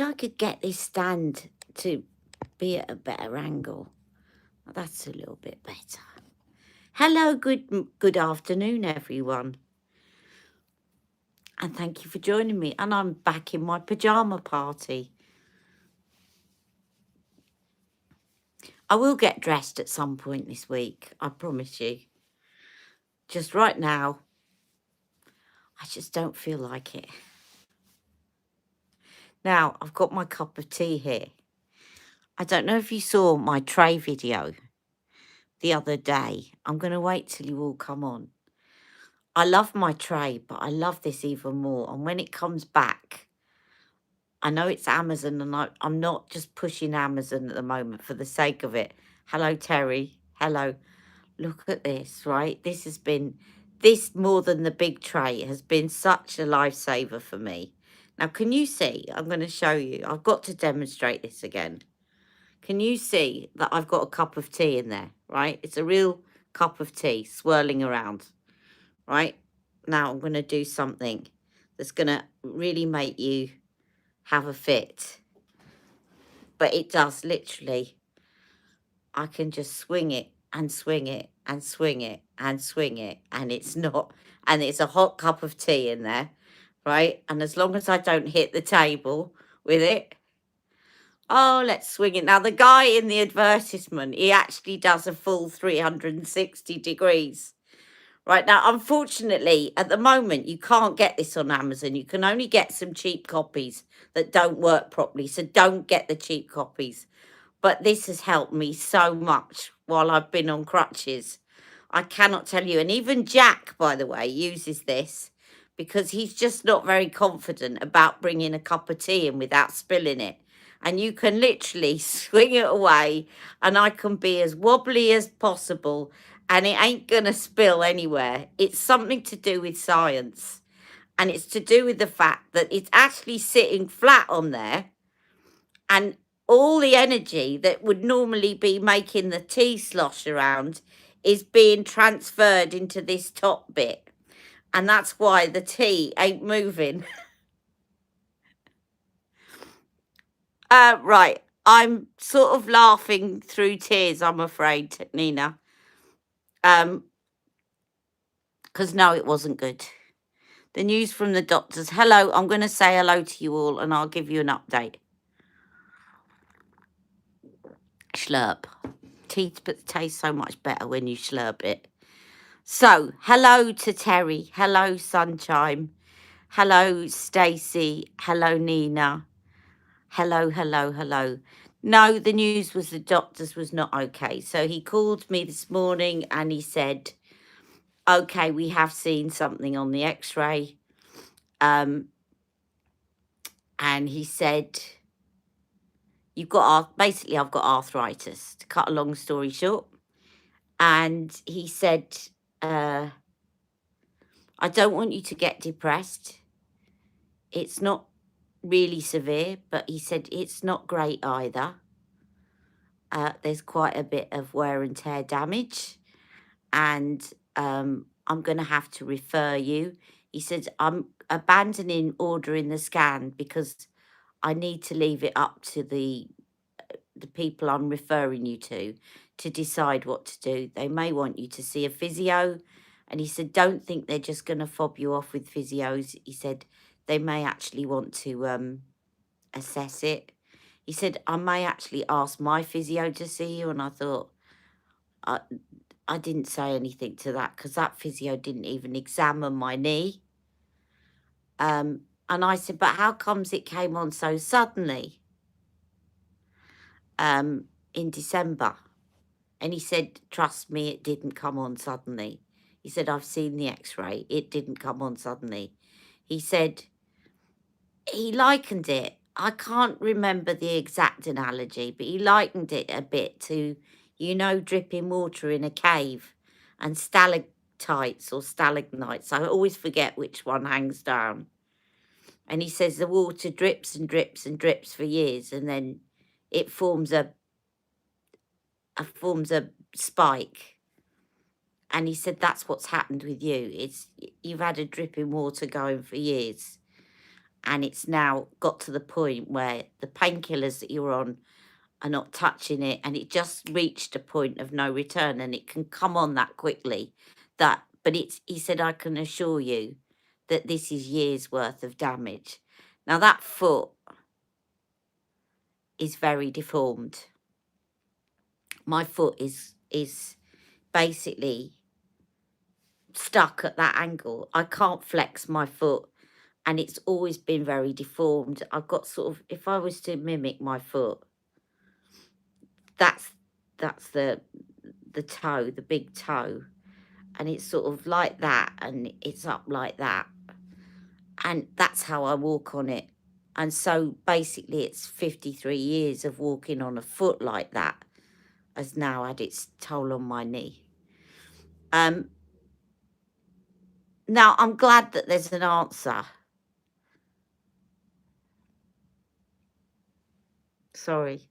I could get this stand to be at a better angle. That's a little bit better. Hello, good afternoon, everyone. And thank you for joining me. And I'm back in my pyjama party. I will get dressed at some point this week, I promise you. Just right now, I just don't feel like it. Now, I've got my cup of tea here. I don't know if you saw my tray video the other day. I'm going to wait till you all come on. I love my tray, but I love this even more. And when it comes back, I know it's Amazon, and I'm not just pushing Amazon at the moment for the sake of it. Hello, Terry. Hello. Look at this, right? This more than the big tray has been such a lifesaver for me. Now, can you see? I'm going to show you. I've got to demonstrate this again. Can you see that I've got a cup of tea in there, right? It's a real cup of tea swirling around, right? Now I'm going to do something that's going to really make you have a fit. But it does, literally. I can just swing it and swing it and swing it and swing it. And it's not, and it's a hot cup of tea in there, right? And as long as I don't hit the table with it, oh, let's swing it. Now, the guy in the advertisement, he actually does a full 360 degrees. Right now, unfortunately, at the moment, you can't get this on Amazon. You can only get some cheap copies that don't work properly. So don't get the cheap copies. But this has helped me so much while I've been on crutches. I cannot tell you. And even Jack, by the way, uses this because he's just not very confident about bringing a cup of tea in without spilling it. And you can literally swing it away, and I can be as wobbly as possible, and it ain't going to spill anywhere. It's something to do with science. And it's to do with the fact that it's actually sitting flat on there, and all the energy that would normally be making the tea slosh around is being transferred into this top bit. And that's why the tea ain't moving. Right. I'm sort of laughing through tears, I'm afraid, Nina. Because no, it wasn't good. The news from the doctors. Hello, I'm going to say hello to you all, and I'll give you an update. Slurp. Tea tastes so much better when you slurp it. So, hello to Terry. Hello, Sunshine. Hello, Stacey. Hello, Nina. Hello, hello, hello. No, the news was the doctors was not okay. So he called me this morning and he said, okay, we have seen something on the x-ray. And he said, basically I've got arthritis, to cut a long story short. And he said, I don't want you to get depressed. It's not really severe, but he said it's not great either. There's quite a bit of wear and tear damage, and I'm going to have to refer you. He said, I'm abandoning ordering the scan because I need to leave it up to the people I'm referring you to decide what to do. They may want you to see a physio. And he said, don't think they're just going to fob you off with physios. He said, they may actually want to assess it. He said, I may actually ask my physio to see you. And I thought, I didn't say anything to that because that physio didn't even examine my knee. And I said, but how comes it came on so suddenly in December? And he said, trust me, it didn't come on suddenly. He said, I've seen the x-ray. It didn't come on suddenly. He said, he likened it. I can't remember the exact analogy, but he likened it a bit to, dripping water in a cave and stalactites or stalagmites. I always forget which one hangs down. And he says the water drips and drips and drips for years, and then it forms a spike. And he said that's what's happened with you. You've had a dripping water going for years. and it's now got to the point where the painkillers that you're on are not touching it, and it just reached a point of no return, and it can come on that quickly. But he said, I can assure you that this is years worth of damage. Now that foot is very deformed. My foot is basically stuck at that angle. I can't flex my foot, and it's always been very deformed. I've got sort of, if I was to mimic my foot, that's the toe, the big toe, and it's sort of like that, and it's up like that, and that's how I walk on it. And so basically it's 53 years of walking on a foot like that has now had its toll on my knee. Now I'm glad that there's an answer. Sorry.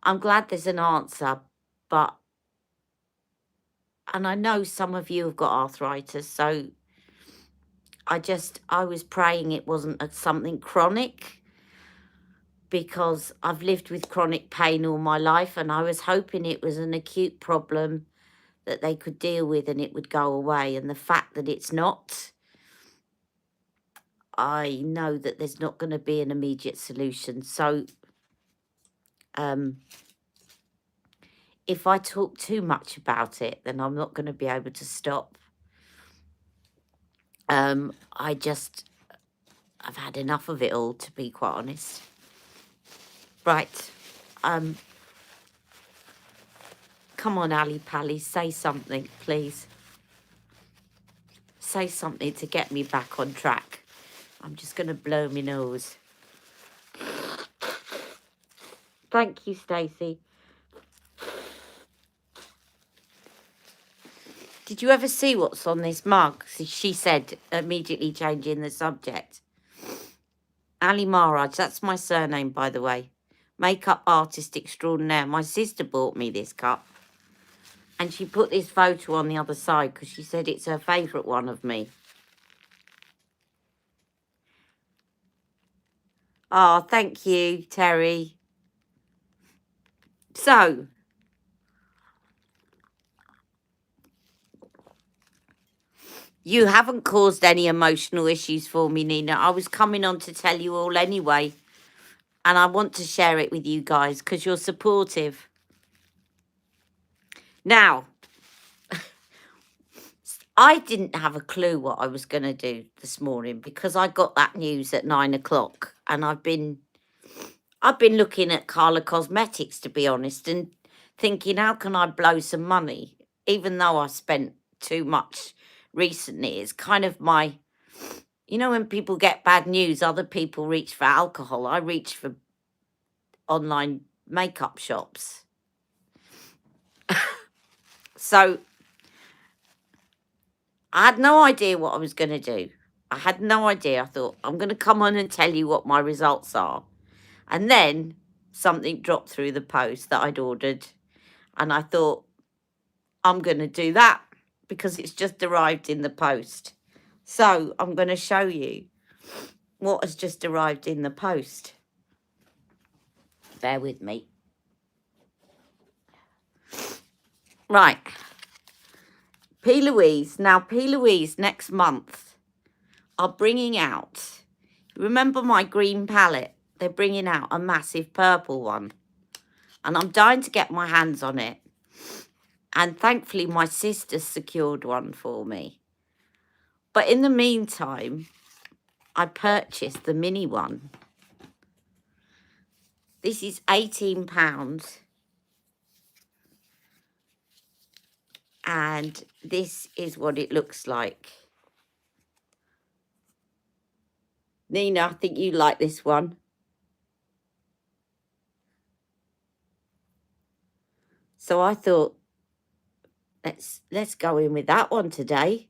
I'm glad there's an answer, but, and I know some of you have got arthritis, so I was praying it wasn't something chronic, because I've lived with chronic pain all my life, and I was hoping it was an acute problem that they could deal with and it would go away. And the fact that it's not, I know that there's not going to be an immediate solution. So if I talk too much about it, then I'm not going to be able to stop. I've had enough of it all, to be quite honest. Right. Come on, Ali Pally, say something, please. Say something to get me back on track. I'm just going to blow my nose. Thank you, Stacey. Did you ever see what's on this mug? She said, immediately changing the subject. Ali Maharaj, that's my surname, by the way. Makeup artist extraordinaire. My sister bought me this cup. And she put this photo on the other side because she said it's her favourite one of me. Oh, thank you, Terry. So, you haven't caused any emotional issues for me, Nina. I was coming on to tell you all anyway. And I want to share it with you guys because you're supportive. Now, I didn't have a clue what I was going to do this morning because I got that news at 9 o'clock. And I've been looking at Carla Cosmetics, to be honest, and thinking, how can I blow some money? Even though I spent too much recently, it's kind of my, you know, when people get bad news, other people reach for alcohol. I reach for online makeup shops. So I had no idea what I was going to do. I had no idea. I thought, I'm going to come on and tell you what my results are. And then something dropped through the post that I'd ordered. And I thought, I'm going to do that because it's just arrived in the post. So I'm going to show you what has just arrived in the post. Bear with me. Right. P. Louise. Now, P. Louise next month are bringing out, remember my green palette? They're bringing out a massive purple one. And I'm dying to get my hands on it. And thankfully, my sister secured one for me. But in the meantime, I purchased the mini one. This is £18. And this is what it looks like. Nina, I think you like this one. So I thought, let's go in with that one today.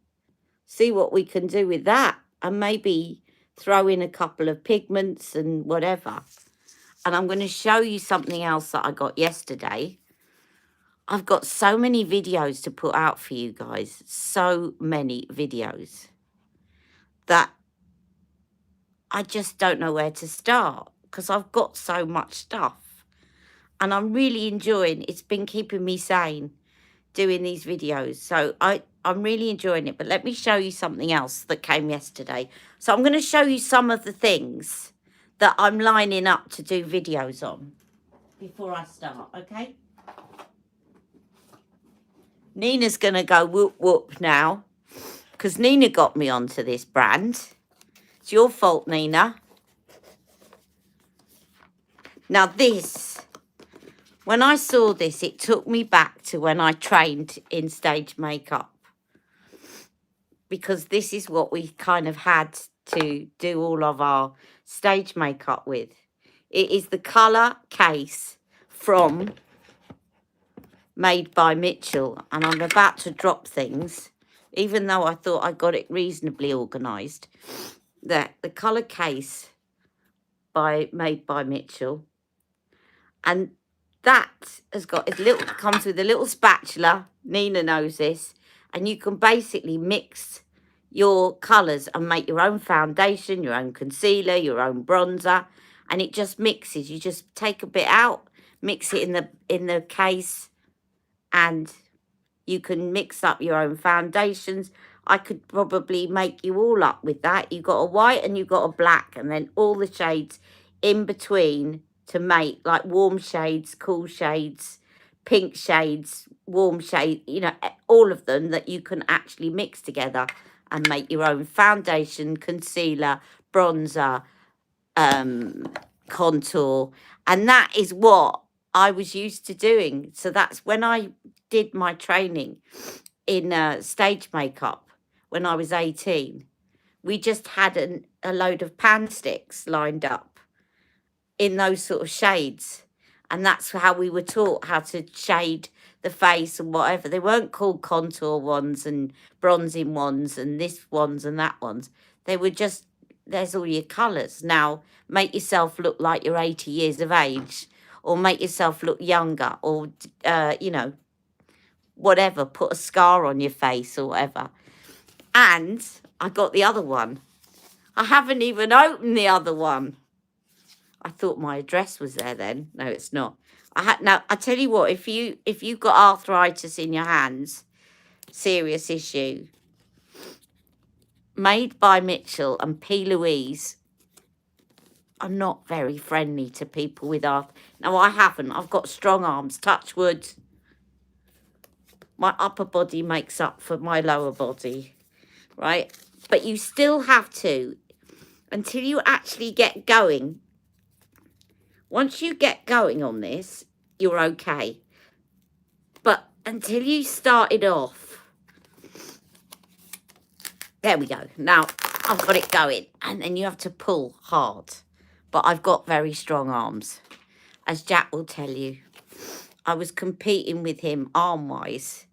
See what we can do with that. And maybe throw in a couple of pigments and whatever. And I'm going to show you something else that I got yesterday. I've got so many videos to put out for you guys. So many videos that I just don't know where to start because I've got so much stuff. And I'm really enjoying it's been keeping me sane doing these videos. So I'm really enjoying it. But let me show you something else that came yesterday. So I'm going to show you some of the things that I'm lining up to do videos on before I start, okay? Nina's going to go whoop whoop now because Nina got me onto this brand. It's your fault, Nina. Now this, when I saw this, it took me back to when I trained in stage makeup, because this is what we kind of had to do all of our stage makeup with. It is the colour case from Made by Mitchell, and I'm about to drop things, even though I thought I got it reasonably organised. The colour case Made by Mitchell, and that has got comes with a little spatula. Nina knows this, and you can basically mix your colours and make your own foundation, your own concealer, your own bronzer, and it just mixes. You just take a bit out, mix it in the case, and you can mix up your own foundations. I could probably make you all up with that. You've got a white and you've got a black, and then all the shades in between to make, like warm shades, cool shades, pink shades, warm shade, you know, all of them that you can actually mix together and make your own foundation, concealer, bronzer, contour. And that is what I was used to doing. So that's when I did my training in stage makeup when I was 18. We just had a load of pan sticks lined up in those sort of shades, and that's how we were taught how to shade the face and whatever. They weren't called contour ones and bronzing ones and this ones and that ones. They were just, there's all your colours. Now make yourself look like you're 80 years of age, or make yourself look younger, or you know, whatever, put a scar on your face or whatever. And I got the other one. I haven't even opened the other one. I thought my address was there then. No, it's not. Now, I tell you what, if you've got arthritis in your hands, serious issue, Made by Mitchell and P. Louise are not very friendly to people with arthritis. Now, I haven't. I've got strong arms, touch wood. My upper body makes up for my lower body, right? But you still have to, until you actually get going. Once you get going on this, you're okay. But until you started off, there we go. Now I've got it going, and then you have to pull hard. But I've got very strong arms, as Jack will tell you. I was competing with him arm-wise,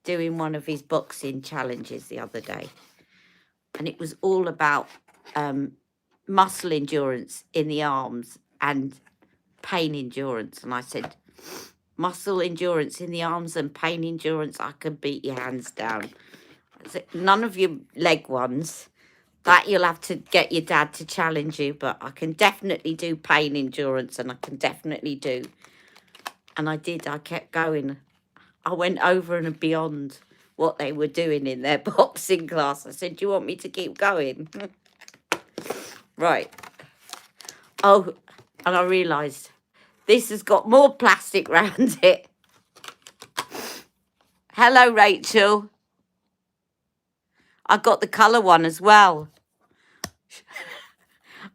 doing one of his boxing challenges the other day. And it was all about muscle endurance in the arms and pain endurance. And I said, muscle endurance in the arms and pain endurance, I could beat your hands down. I said, none of your leg ones. That you'll have to get your dad to challenge you, but I can definitely do pain endurance, and I can definitely do. And I did. I kept going. I went over and beyond what they were doing in their boxing class. I said, do you want me to keep going? Right. Oh, and I realised this has got more plastic round it. Hello, Rachel. I got the colour one as well.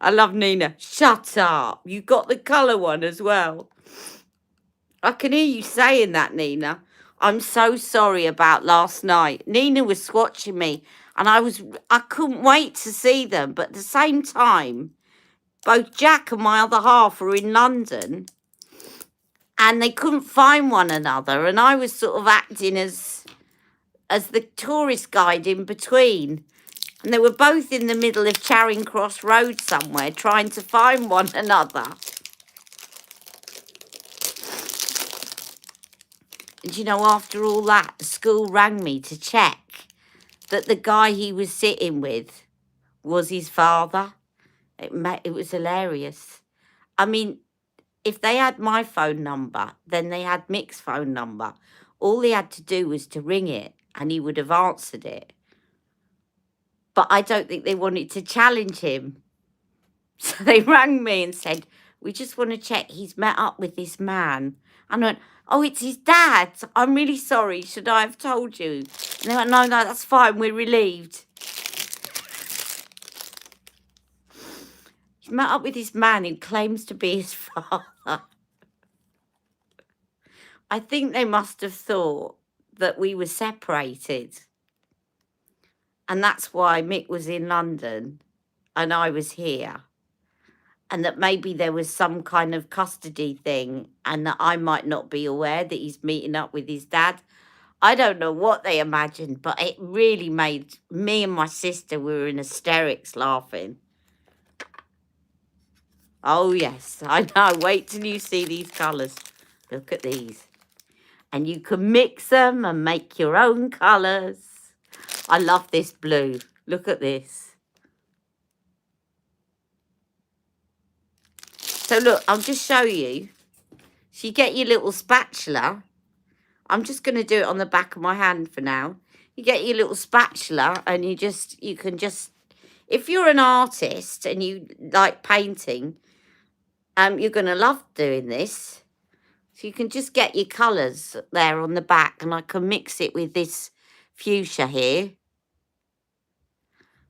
I love Nina. Shut up. You got the colour one as well. I can hear you saying that, Nina. I'm so sorry about last night. Nina was swatching me, and I couldn't wait to see them. But at the same time, both Jack and my other half were in London, and they couldn't find one another. And I was sort of acting as the tourist guide in between. And they were both in the middle of Charing Cross Road somewhere, trying to find one another. And you know, after all that, the school rang me to check that the guy he was sitting with was his father. It was hilarious. I mean, if they had my phone number, then they had Mick's phone number. All they had to do was to ring it and he would have answered it. But I don't think they wanted to challenge him. So they rang me and said, we just want to check he's met up with this man. And I went, oh, it's his dad. I'm really sorry. Should I have told you? And they went, no, that's fine. We're relieved. He's met up with this man who claims to be his father. I think they must have thought that we were separated. And that's why Mick was in London and I was here. And that maybe there was some kind of custody thing and that I might not be aware that he's meeting up with his dad. I don't know what they imagined, but it really made me and my sister, we were in hysterics laughing. Oh, yes, I know. Wait till you see these colours. Look at these. And you can mix them and make your own colours. I love this blue. Look at this. So look, I'll just show you. So you get your little spatula. I'm just going to do it on the back of my hand for now. You get your little spatula and you can just, if you're an artist and you like painting, you're going to love doing this. So you can just get your colours there on the back and I can mix it with this fuchsia here.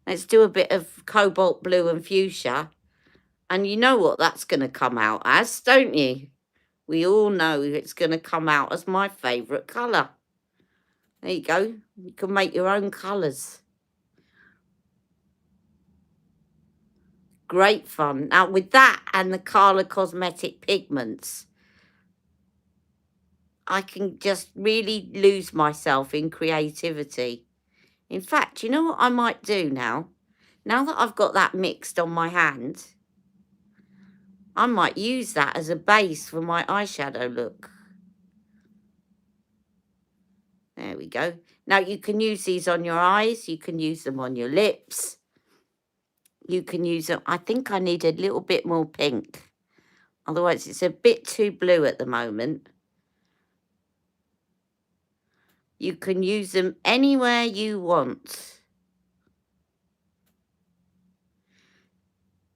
Let's do a bit of cobalt blue and fuchsia. And you know what that's going to come out as, don't you? We all know it's going to come out as my favourite colour. There you go. You can make your own colours. Great fun. Now, with that and the Colour Cosmetic pigments, I can just really lose myself in creativity. In fact, you know what I might do now? Now that I've got that mixed on my hand, I might use that as a base for my eyeshadow look. There we go. Now, you can use these on your eyes. You can use them on your lips. You can use them. I think I need a little bit more pink. Otherwise, it's a bit too blue at the moment. You can use them anywhere you want.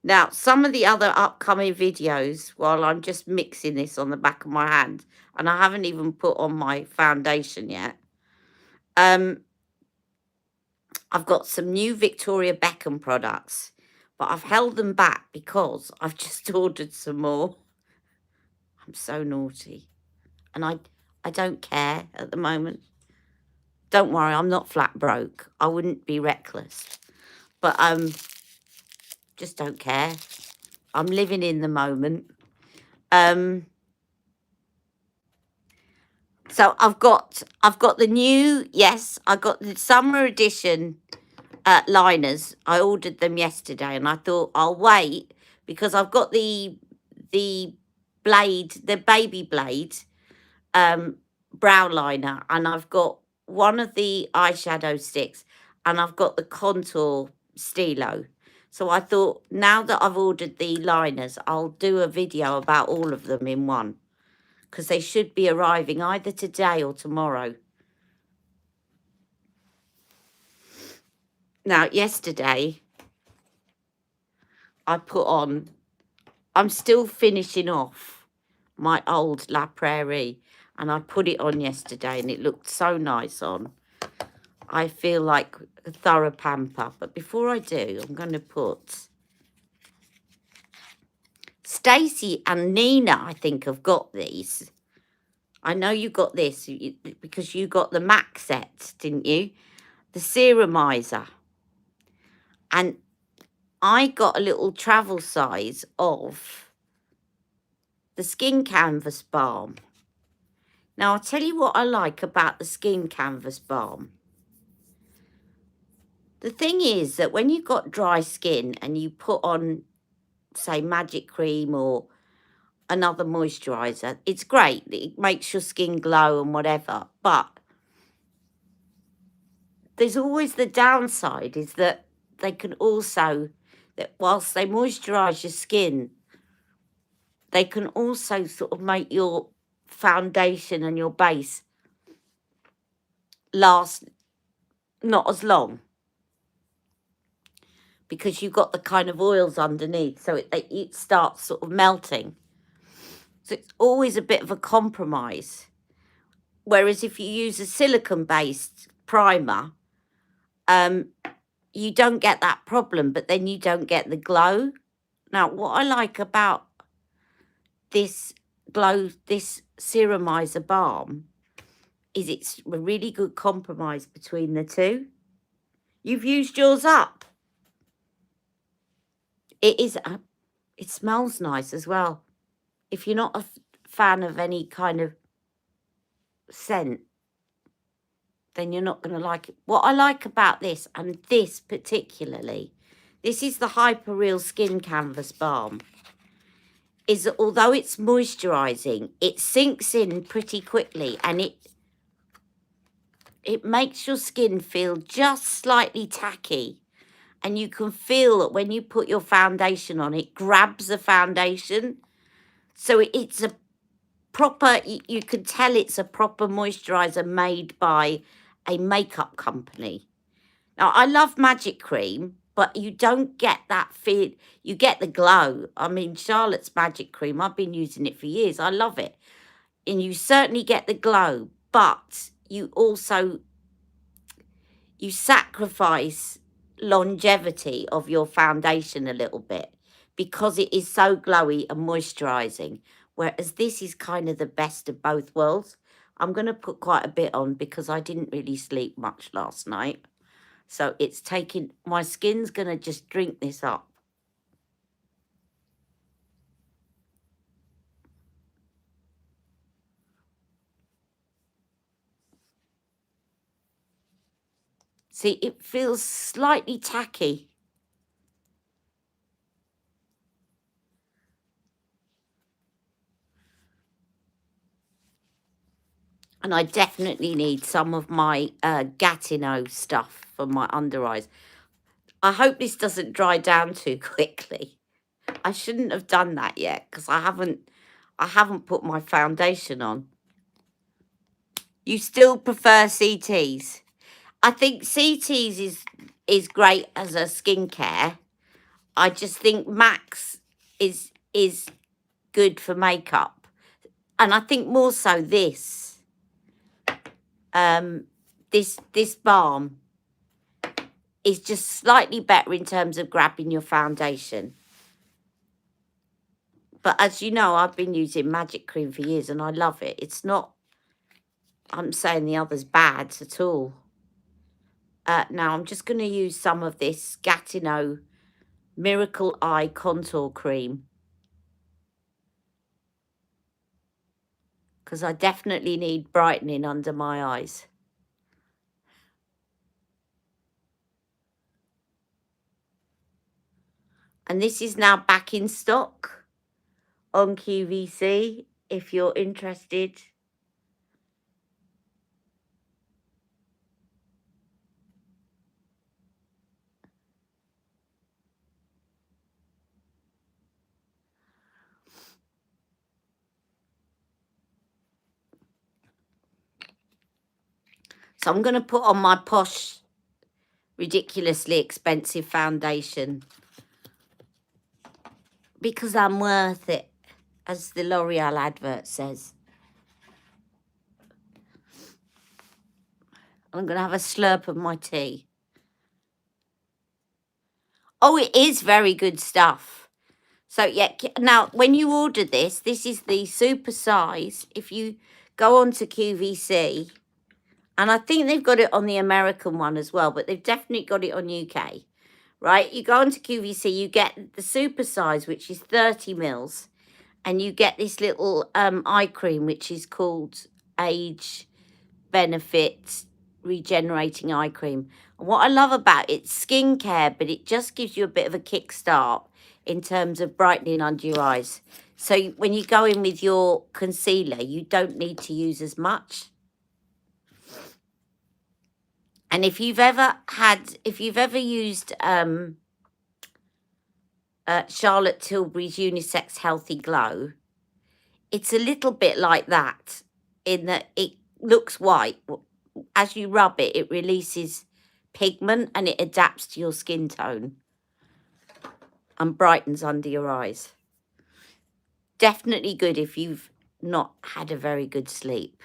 Now, some of the other upcoming videos, while I'm just mixing this on the back of my hand, and I haven't even put on my foundation yet, I've got some new Victoria Beckham products, but I've held them back because I've just ordered some more. I'm so naughty. And I don't care at the moment. Don't worry, I'm not flat broke. I wouldn't be reckless. But just don't care. I'm living in the moment. So I've got the new, yes, I got the summer edition liners. I ordered them yesterday and I thought I'll wait because I've got the blade, the baby blade brow liner, and I've got one of the eyeshadow sticks and I've got the contour stilo. So I thought now that I've ordered the liners, I'll do a video about all of them in one because they should be arriving either today or tomorrow. Now, yesterday, I put on, I'm still finishing off my old La Prairie, and I put it on yesterday, and it looked so nice on. I feel like a thorough pamper. But before I do, I'm going to put... Stacey and Nina, I think, have got these. I know you got this because you got the MAC set, didn't you? The Serumizer. And I got a little travel size of the Skin Canvas Balm. Now, I'll tell you what I like about the Skin Canvas Balm. The thing is that when you've got dry skin and you put on, say, Magic Cream or another moisturiser, it's great. It makes your skin glow and whatever. But there's always the downside is that they can also, that whilst they moisturise your skin, they can also sort of make your foundation and your base last not as long, because you've got the kind of oils underneath, so it starts sort of melting. So it's always a bit of a compromise. Whereas if you use a silicone-based primer, you don't get that problem, but then you don't get the glow. Now, what I like about this Ceramizer Balm is it's a really good compromise between the two. You've used yours up. It smells nice as well. If you're not a fan of any kind of scent, then you're not going to like it. What I like about this, and this particularly, this is the Hyper Real Skin Canvas Balm, is that although it's moisturising, it sinks in pretty quickly, and it makes your skin feel just slightly tacky. And you can feel that when you put your foundation on, it grabs the foundation. So it's a proper, you can tell it's a proper moisturiser made by a makeup company. Now, I love Magic Cream, but you don't get that feel. You get the glow. I mean, Charlotte's Magic Cream, I've been using it for years. I love it. And you certainly get the glow, but you also, you sacrifice longevity of your foundation a little bit because it is so glowy and moisturising, whereas this is kind of the best of both worlds. I'm going to put quite a bit on because I didn't really sleep much last night. So it's taking, my skin's going to just drink this up. See, it feels slightly tacky. And I definitely need some of my Gatineau stuff for my under eyes. I hope this doesn't dry down too quickly. I shouldn't have done that yet because I haven't put my foundation on. You still prefer CTs? I think CTs is great as a skincare. I just think Max is good for makeup. And I think more so this balm is just slightly better in terms of grabbing your foundation. But as you know, I've been using Magic Cream for years and I love it. It's not, I'm saying the other's bad at all. Now I'm just going to use some of this Gatineau Miracle Eye Contour Cream, because I definitely need brightening under my eyes. And this is now back in stock on QVC if you're interested. So I'm going to put on my Posh ridiculously expensive foundation because I'm worth it, as the L'Oreal advert says. I'm going to have a slurp of my tea. Oh, it is very good stuff. So, yeah, now, when you order this is the super size. If you go on to QVC, and I think they've got it on the American one as well, but they've definitely got it on UK, right? You go on to QVC, you get the super size, which is 30 mils, and you get this little eye cream, which is called Age Benefit Regenerating Eye Cream. And what I love about it, it's skincare, but it just gives you a bit of a kickstart in terms of brightening under your eyes. So when you go in with your concealer, you don't need to use as much. And if you've ever used Charlotte Tilbury's Unisex Healthy Glow, it's a little bit like that in that it looks white. As you rub it, it releases pigment and it adapts to your skin tone and brightens under your eyes. Definitely good if you've not had a very good sleep.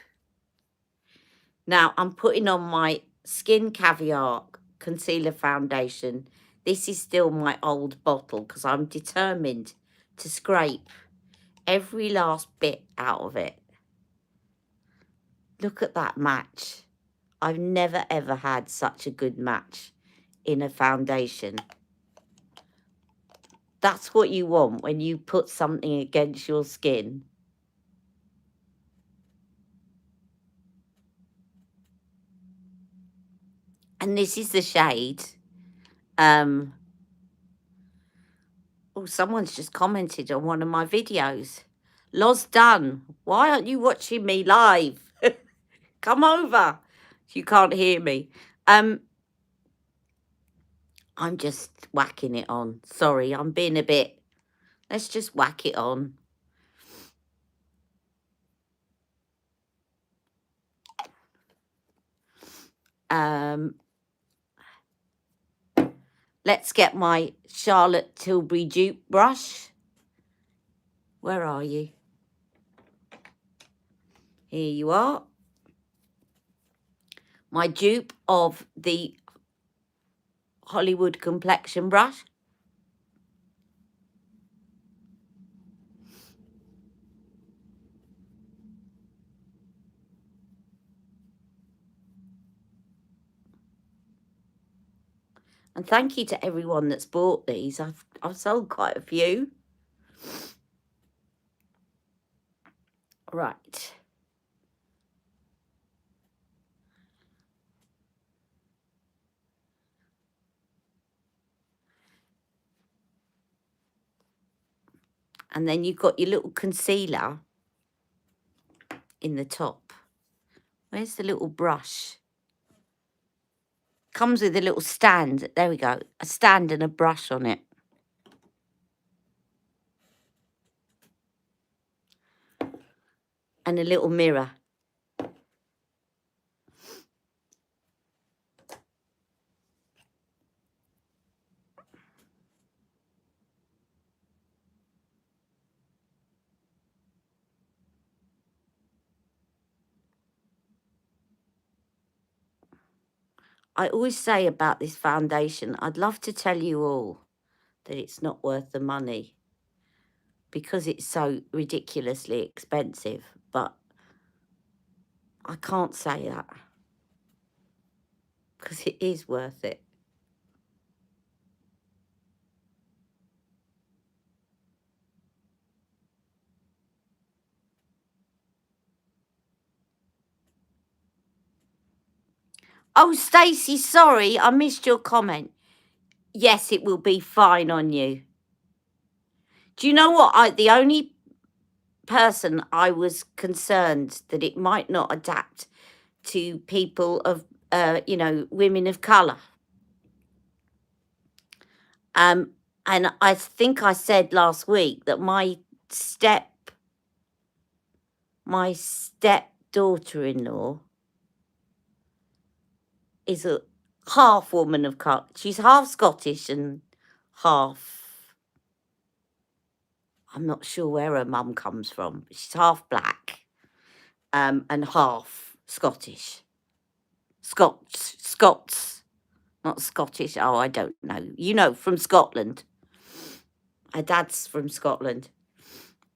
Now, I'm putting on my Skin Caviar Concealer Foundation. This is still my old bottle because I'm determined to scrape every last bit out of it. Look at that match. I've never ever had such a good match in a foundation. That's what you want when you put something against your skin. And this is the shade. Oh, someone's just commented on one of my videos. Loz Dunn, why aren't you watching me live? Come over. You can't hear me. I'm just whacking it on. Sorry, I'm being a bit... Let's just whack it on. Let's get my Charlotte Tilbury dupe brush. Where are you? Here you are. My dupe of the Hollywood complexion brush. And thank you to everyone that's bought these. I've sold quite a few. Right. And then you've got your little concealer in the top. Where's the little brush? Comes with a little stand. There we go. A stand and a brush on it. And a little mirror. I always say about this foundation, I'd love to tell you all that it's not worth the money because it's so ridiculously expensive, but I can't say that because it is worth it. Oh, Stacey, sorry, I missed your comment. Yes, it will be fine on you. Do you know what? The only person I was concerned that it might not adapt to people of, women of colour. And I think I said last week that my stepdaughter-in-law is a half woman of colour. She's half Scottish and half... I'm not sure where her mum comes from. She's half black and half Scottish. Scots, not Scottish. Oh, I don't know. You know, from Scotland. Her dad's from Scotland.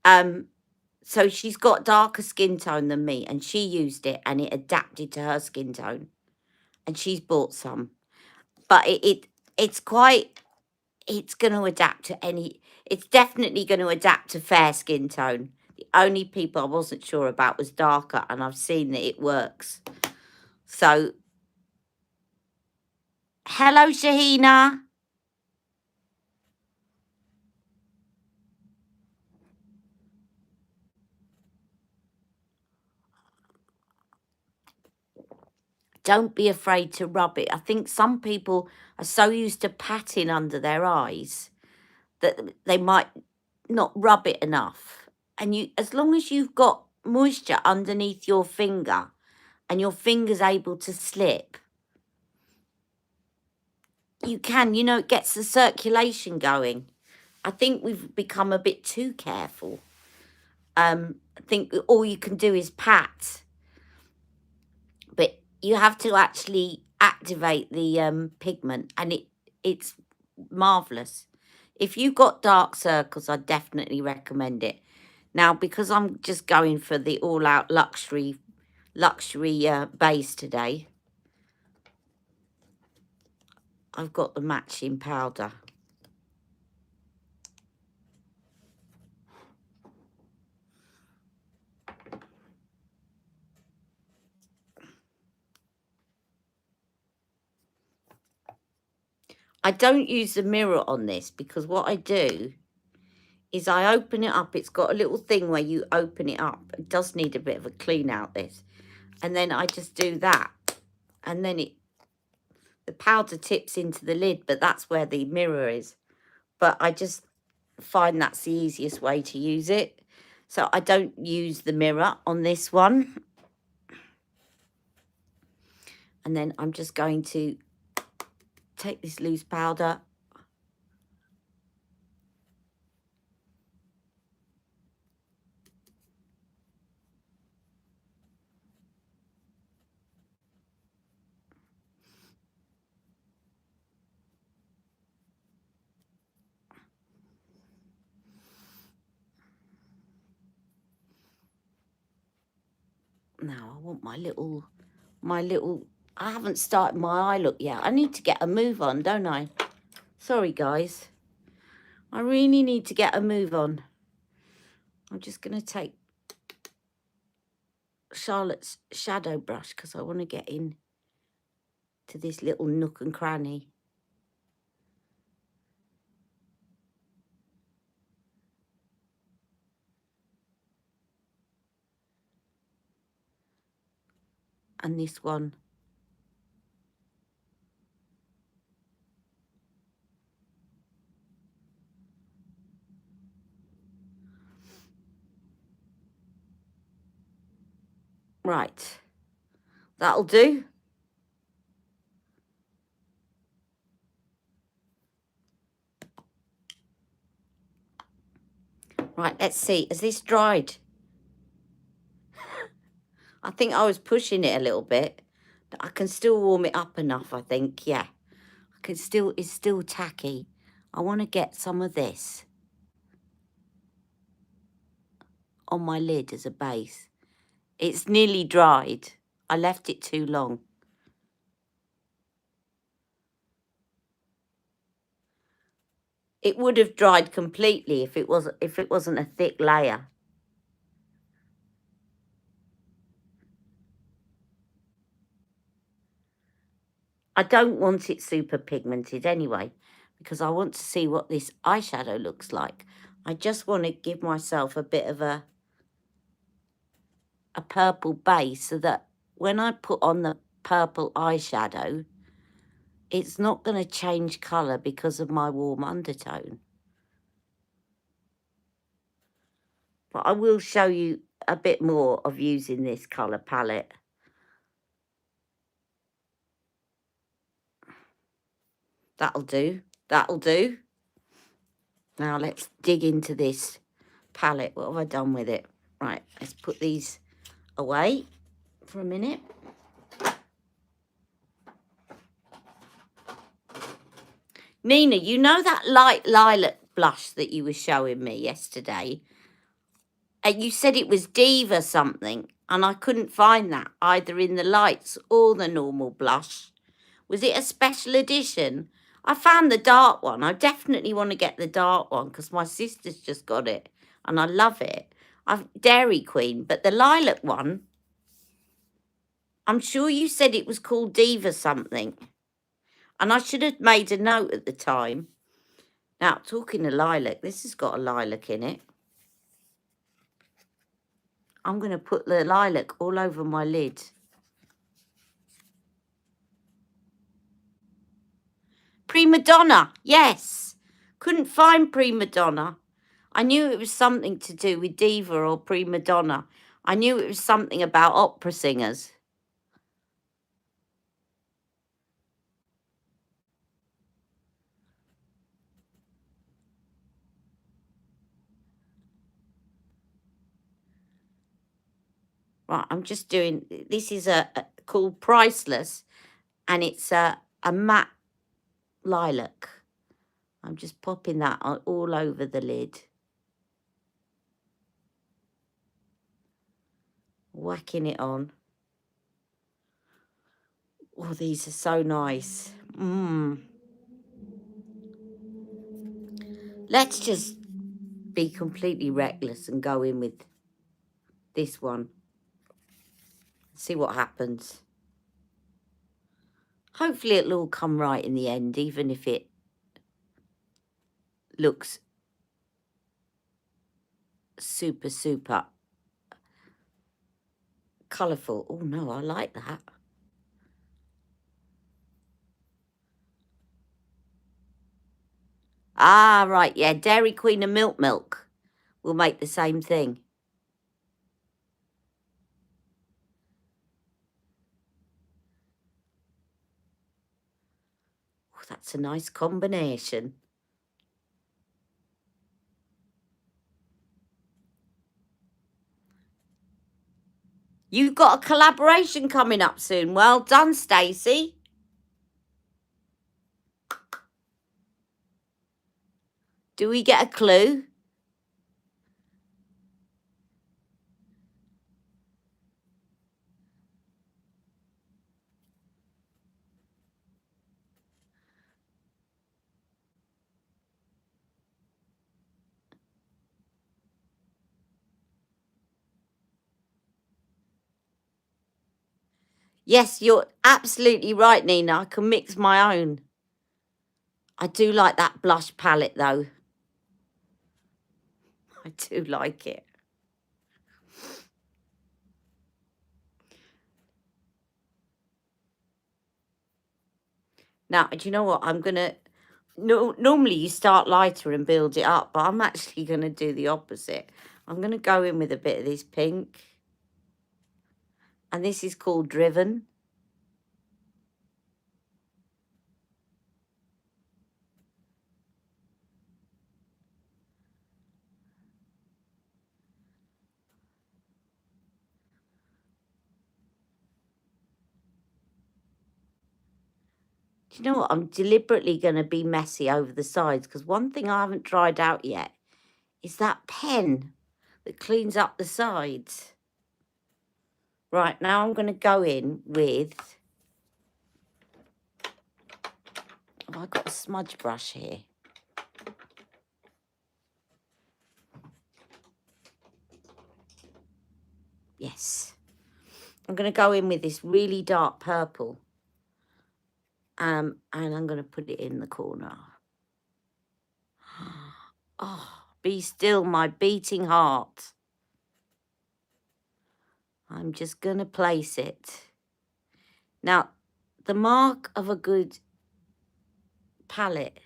So she's got darker skin tone than me, and she used it, and it adapted to her skin tone. And she's bought some, but it's going to adapt to any. It's definitely going to adapt to fair skin tone. The only people I wasn't sure about was darker, and I've seen that it works. So, hello, Shahina. Don't be afraid to rub it. I think some people are so used to patting under their eyes that they might not rub it enough. And you, as long as you've got moisture underneath your finger and your finger's able to slip, you can, you know, it gets the circulation going. I think we've become a bit too careful. I think all you can do is pat, but you have to actually activate the pigment, and it's marvelous. If you've got dark circles, I definitely recommend it. Now, because I'm just going for the all-out luxury base today, I've got the matching powder. I don't use the mirror on this because what I do is I open it up. It's got a little thing where you open it up. It does need a bit of a clean out, this. And then I just do that. And then the powder tips into the lid, but that's where the mirror is. But I just find that's the easiest way to use it. So I don't use the mirror on this one. And then I'm just going to take this loose powder. Now I want my little, I haven't started my eye look yet. I need to get a move on, don't I? Sorry, guys. I really need to get a move on. I'm just going to take Charlotte's shadow brush because I want to get in to this little nook and cranny. And this one. Right. That'll do. Right, let's see. Has this dried? I think I was pushing it a little bit. But I can still warm it up enough, I think. Yeah. I can still, it's still tacky. I want to get some of this on my lid as a base. It's nearly dried. I left it too long. It would have dried completely if it wasn't a thick layer. I don't want it super pigmented anyway, because I want to see what this eyeshadow looks like. I just want to give myself a bit of a purple base so that when I put on the purple eyeshadow, it's not going to change colour because of my warm undertone. But I will show you a bit more of using this colour palette. That'll do. That'll do. Now let's dig into this palette. What have I done with it? Right, let's put these away for a minute. Nina, you know that light lilac blush that you were showing me yesterday? And you said it was Diva something, and I couldn't find that either in the lights or the normal blush. Was it a special edition? I found the dark one. I definitely want to get the dark one because my sister's just got it and I love it. I've Dairy Queen, but the lilac one, I'm sure you said it was called Diva something. And I should have made a note at the time. Now, talking of lilac, this has got a lilac in it. I'm going to put the lilac all over my lid. Prima Donna, yes. Couldn't find prima donna. I knew it was something to do with diva or prima donna. I knew it was something about opera singers. Right, I'm just doing, this is called Priceless, and it's a matte lilac. I'm just popping that all over the lid. Whacking it on. Oh, these are so nice. Let's just be completely reckless and go in with this one. See what happens. Hopefully it'll all come right in the end, even if it looks super, super colourful. Oh, no, I like that. Ah, right, yeah, Dairy Queen and Milk will make the same thing. Oh, that's a nice combination. You've got a collaboration coming up soon. Well done, Stacey. Do we get a clue? Yes, you're absolutely right, Nina. I can mix my own. I do like that blush palette, though. I do like it. Now, do you know what? I'm going to... normally you start lighter and build it up, but I'm actually going to do the opposite. I'm going to go in with a bit of this pink. And this is called Driven. Do you know what? I'm deliberately going to be messy over the sides, because one thing I haven't tried out yet is that pen that cleans up the sides. Right, now I'm going to go in with... Oh, I've got a smudge brush here. Yes. I'm going to go in with this really dark purple. And I'm going to put it in the corner. Oh, be still, my beating heart. I'm just going to place it. Now, the mark of a good palette,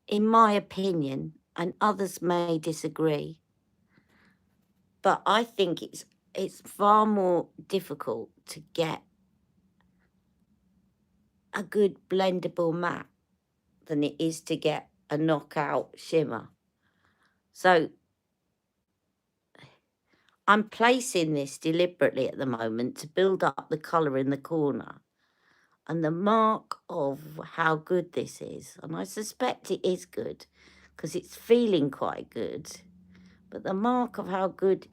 in my opinion, and others may disagree, but I think it's far more difficult to get a good blendable matte than it is to get a knockout shimmer. So I'm placing this deliberately at the moment to build up the colour in the corner. And the mark of how good this is, and I suspect it is good because it's feeling quite good, but the mark of how good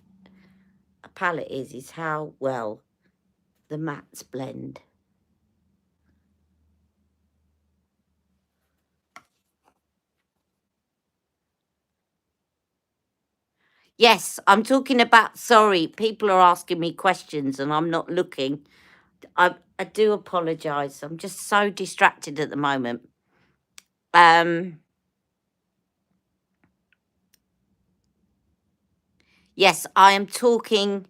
a palette is how well the mattes blend. Yes, I'm talking about, sorry, people are asking me questions and I'm not looking. I do apologise. I'm just so distracted at the moment. Yes, I am talking.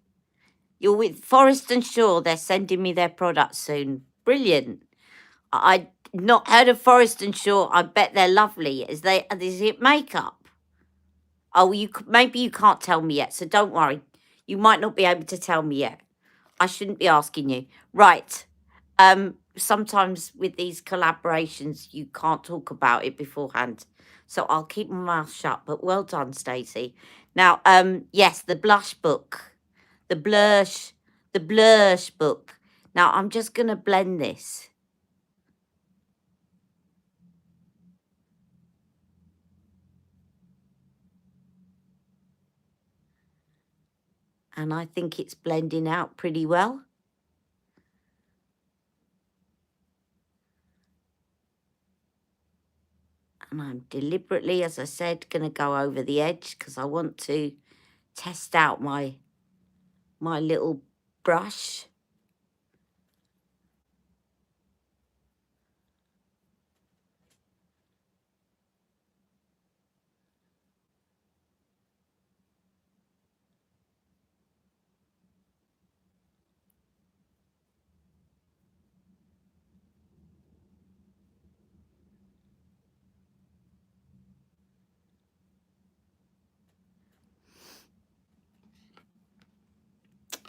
You're with Forest and Shaw. They're sending me their products soon. Brilliant. I not heard of Forest and Shore. I bet they're lovely. Is it makeup? Oh, maybe you can't tell me yet, so don't worry. You might not be able to tell me yet. I shouldn't be asking you. Right. Sometimes with these collaborations, you can't talk about it beforehand. So I'll keep my mouth shut, but well done, Stacey. Now, yes, the blush book, the blush book. Now, I'm just going to blend this. And I think it's blending out pretty well. And I'm deliberately, as I said, going to go over the edge because I want to test out my little brush.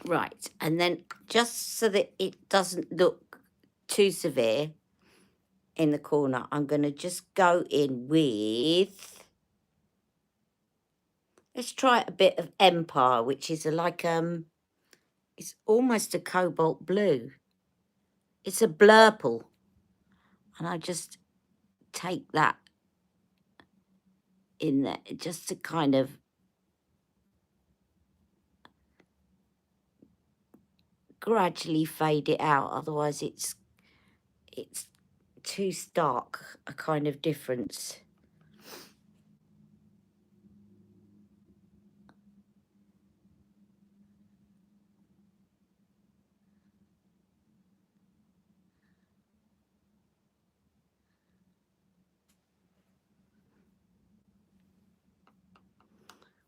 Right, and then just so that it doesn't look too severe in the corner, I'm going to just go in with, let's try a bit of Empire, which is it's almost a cobalt blue. It's a blurple. And I just take that in there just to kind of gradually fade it out. Otherwise it's too stark a kind of difference.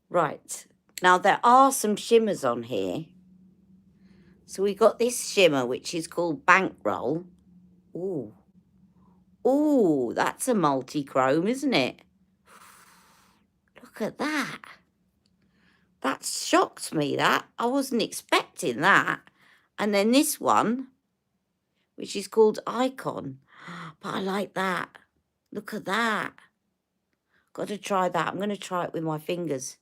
Right, now there are some shimmers on here. So we got this shimmer, which is called Bankroll. Ooh. Ooh, that's a multi-chrome, isn't it? Look at that. That shocked me, that. I wasn't expecting that. And then this one, which is called Icon. But I like that. Look at that. Got to try that. I'm going to try it with my fingers.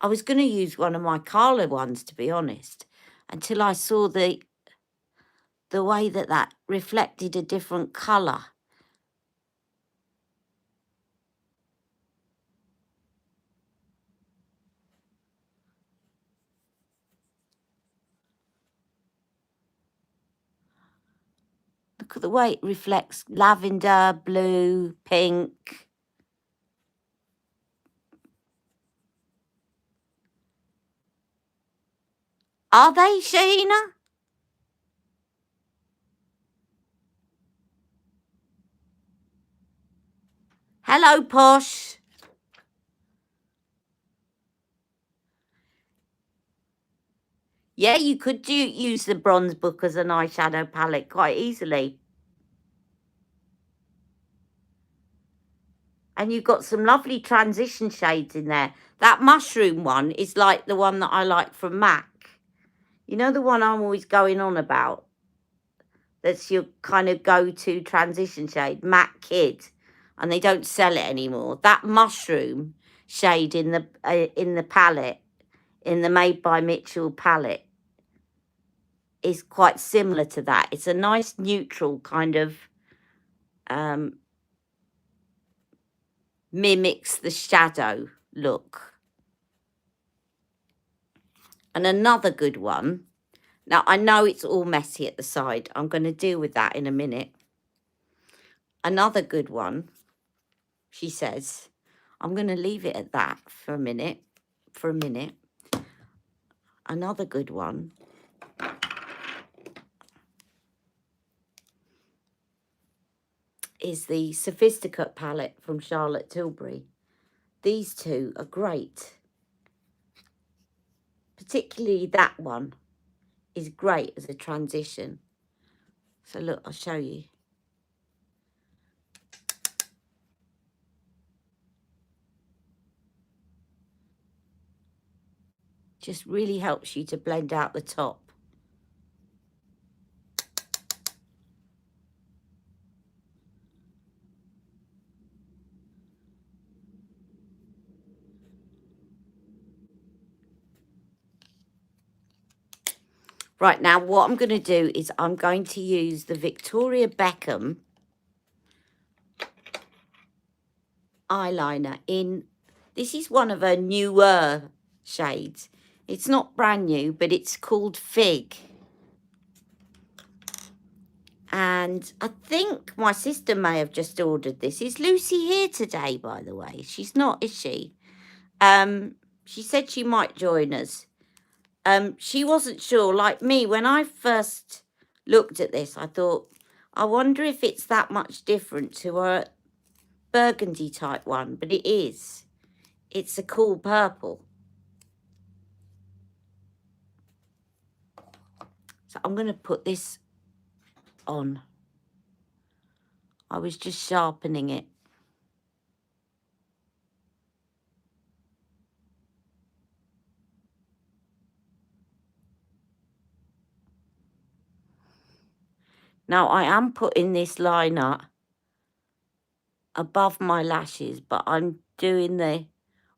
I was going to use one of my Carla ones, to be honest, until I saw the way that reflected a different colour. Look at the way it reflects lavender, blue, pink. Are they, Sheena? Hello, Posh. Yeah, you could use the bronze book as an eyeshadow palette quite easily. And you've got some lovely transition shades in there. That mushroom one is like the one that I like from MAC. You know the one I'm always going on about? That's your kind of go-to transition shade, MAC Kid. And they don't sell it anymore. That mushroom shade in the palette, in the Made by Mitchell palette, is quite similar to that. It's a nice neutral kind of mimics the shadow look. And another good one. Now, I know it's all messy at the side. I'm going to deal with that in a minute. Another good one, she says. I'm going to leave it at that for a minute. Another good one is the Sophisticate palette from Charlotte Tilbury. These two are great. particularly that one, is great as a transition. So look, I'll show you. Just really helps you to blend out the top. Right, now what I'm going to do is I'm going to use the Victoria Beckham eyeliner in, this is one of her newer shades. It's not brand new, but it's called Fig. And I think my sister may have just ordered this. Is Lucy here today, by the way? She's not, is she? She said she might join us. She wasn't sure, like me, when I first looked at this, I thought, I wonder if it's that much different to a burgundy type one, but it is. It's a cool purple. So I'm going to put this on. I was just sharpening it. Now I am putting this liner above my lashes, but I'm doing the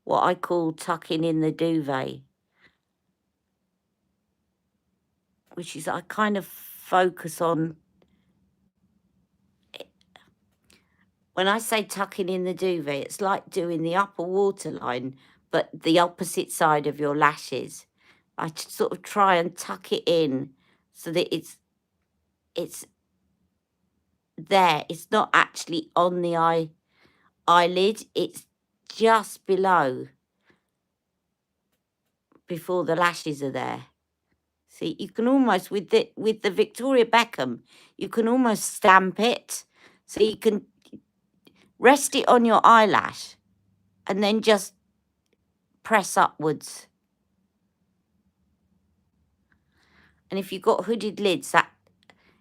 what I call tucking in the duvet, which is I kind of focus on. When I say tucking in the duvet, it's like doing the upper waterline, but the opposite side of your lashes. I sort of try and tuck it in so that it's there. It's not actually on the eyelid. It's just below, before the lashes are there. See, you can almost, with the Victoria Beckham, you can almost stamp it. So you can rest it on your eyelash and then just press upwards. And if you've got hooded lids, that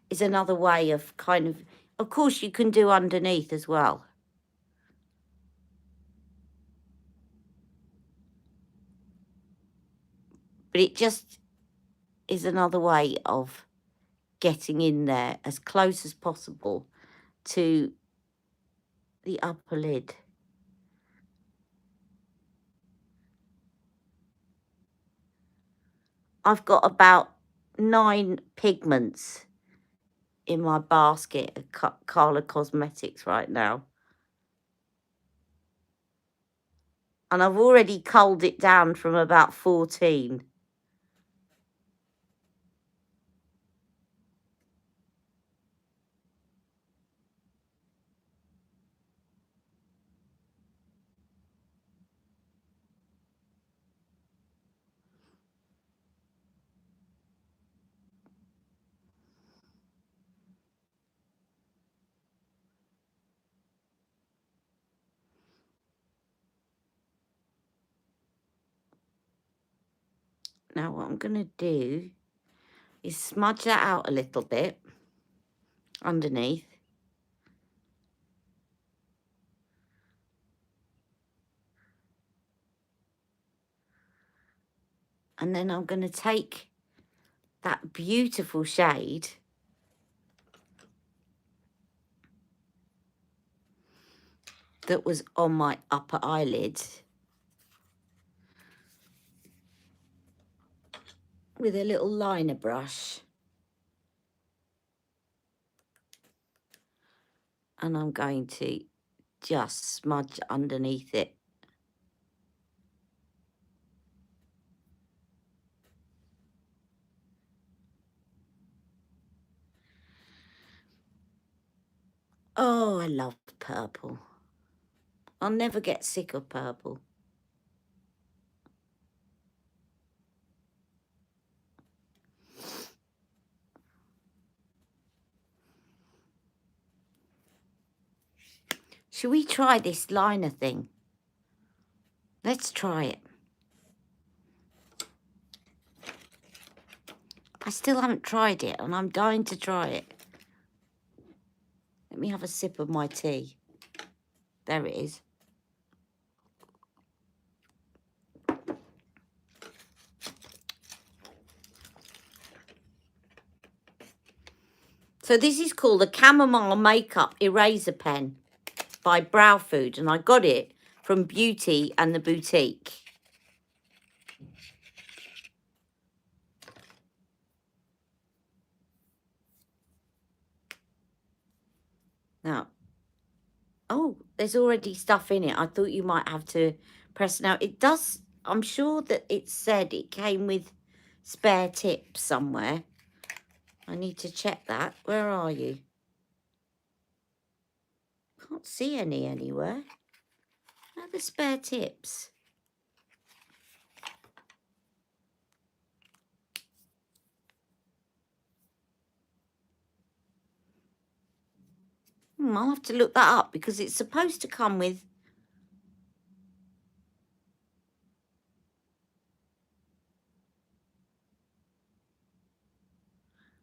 is another way of kind of course you can do underneath as well. But it just is another way of getting in there as close as possible to the upper lid. I've got about 9 pigments in my basket at Carla Cosmetics right now. And I've already culled it down from about 14. Now what I'm going to do is smudge that out a little bit underneath. And then I'm going to take that beautiful shade that was on my upper eyelid with a little liner brush. And I'm going to just smudge underneath it. Oh, I love purple. I'll never get sick of purple. Should we try this liner thing? Let's try it. I still haven't tried it, and I'm dying to try it. Let me have a sip of my tea. There it is. So this is called a Chamomile Makeup Eraser Pen by Brow Food, and I got it from Beauty and the Boutique. Now, oh, there's already stuff in it. I thought you might have to press. Now, it does, I'm sure that it said it came with spare tips somewhere. I need to check that. Where are you? Can't see any anywhere. Where are the spare tips? I'll have to look that up because it's supposed to come with...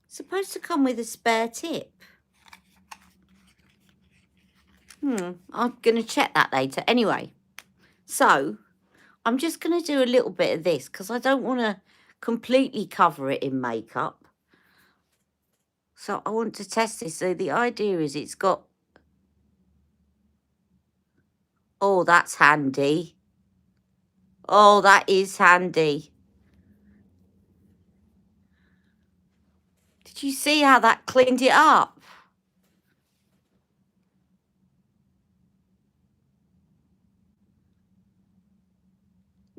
supposed to come with a spare tip. I'm going to check that later. Anyway, so I'm just going to do a little bit of this because I don't want to completely cover it in makeup. So I want to test this. So the idea is it's got... oh, that's handy. Oh, that is handy. Did you see how that cleaned it up?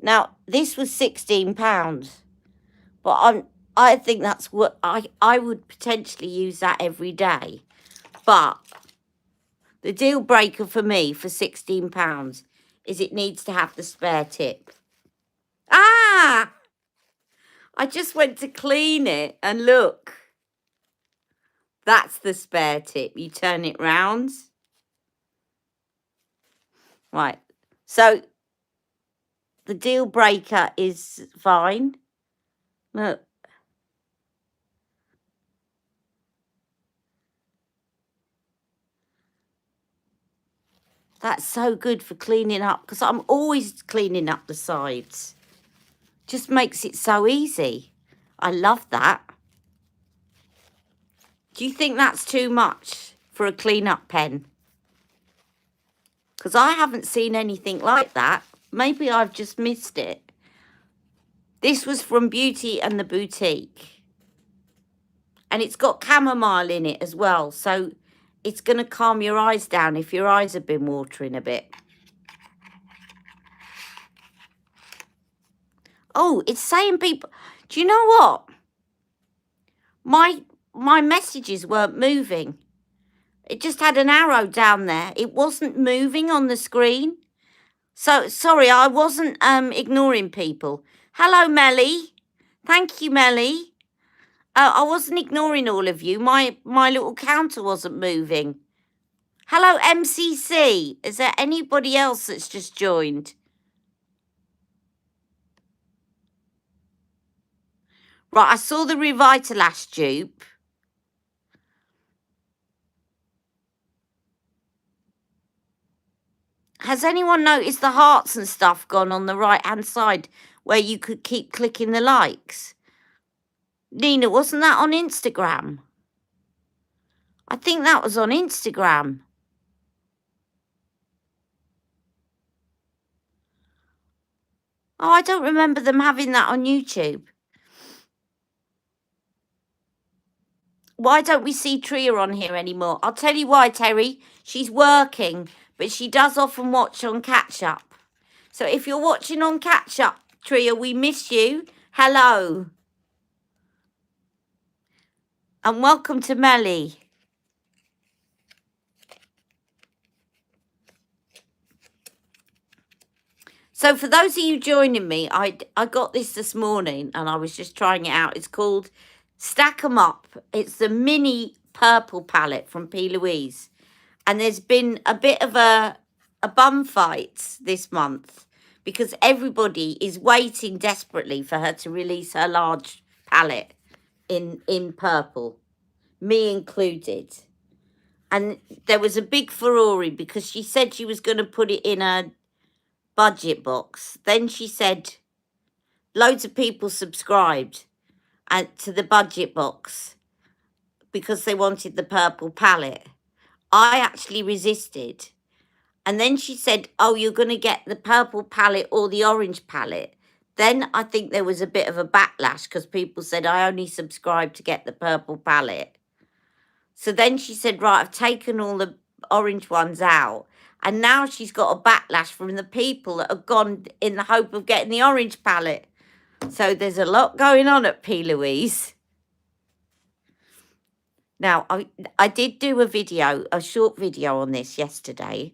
Now, this was £16, but I think that's what I would potentially use that every day. But the deal breaker for me for £16 is it needs to have the spare tip. Ah! I just went to clean it and look. That's the spare tip. You turn it round. Right. So the deal breaker is fine. Look. That's so good for cleaning up because I'm always cleaning up the sides. Just makes it so easy. I love that. Do you think that's too much for a clean-up pen? Because I haven't seen anything like that. Maybe I've just missed it. This was from Beauty and the Boutique. And it's got chamomile in it as well. So it's going to calm your eyes down if your eyes have been watering a bit. Oh, it's saying people... do you know what? My messages weren't moving. It just had an arrow down there. It wasn't moving on the screen. So, sorry, I wasn't ignoring people. Hello, Melly. Thank you, Melly. I wasn't ignoring all of you. My little counter wasn't moving. Hello, MCC. Is there anybody else that's just joined? Right, I saw the Revitalash dupe. Has anyone noticed the hearts and stuff gone on the right-hand side where you could keep clicking the likes? Nina, wasn't that on Instagram? I think that was on Instagram. Oh, I don't remember them having that on YouTube. Why don't we see Tria on here anymore? I'll tell you why, Terry. She's working, but she does often watch on Catch Up. So if you're watching on Catch Up, Tria, we miss you. Hello. And welcome to Melly. So for those of you joining me, I got this morning and I was just trying it out. It's called Stack 'em Up. It's the mini purple palette from P. Louise. And there's been a bit of a bum fight this month because everybody is waiting desperately for her to release her large palette. in purple, me included. And there was a big furore because she said she was going to put it in a budget box. Then she said loads of people subscribed to the budget box because they wanted the purple palette. I actually resisted. And then she said, oh, you're going to get the purple palette or the orange palette. Then I think there was a bit of a backlash because people said I only subscribed to get the purple palette. So then she said, right, I've taken all the orange ones out. And now she's got a backlash from the people that have gone in the hope of getting the orange palette. So there's a lot going on at P. Louise. Now, I did do a short video on this yesterday.